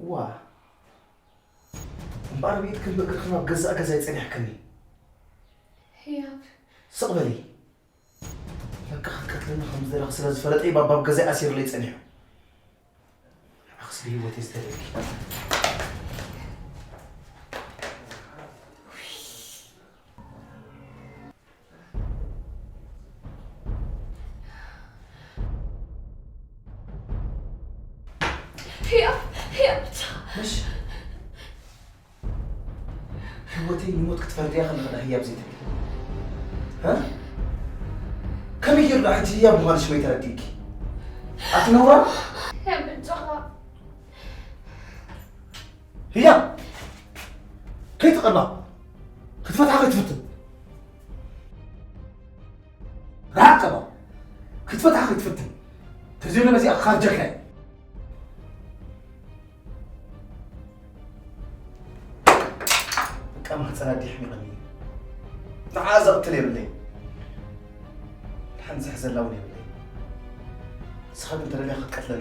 واه بعربيت كنت بقرخنا بجزء كذا يصنحكني هياب سقبلي لك قتلنا خمس دقائق سلاز فلت اي باب جزء اسير لي يصنحو اخسري هو تستهلك هياب مش هوتي يموت كتفردي خلنا هي بزيت ها كم يجرب حتى يا ابو هذا شوي ترديك اتنورا هياب الجغرة هي كي تقرا كتفتح كتفتن راقبه كتفتح كتفتن تزيل مزي خارجك كم حسنات يحمي غني تعازق تلي بالليل الحنز حزن لوني بالليل صحاب انت اللي اخذ قتل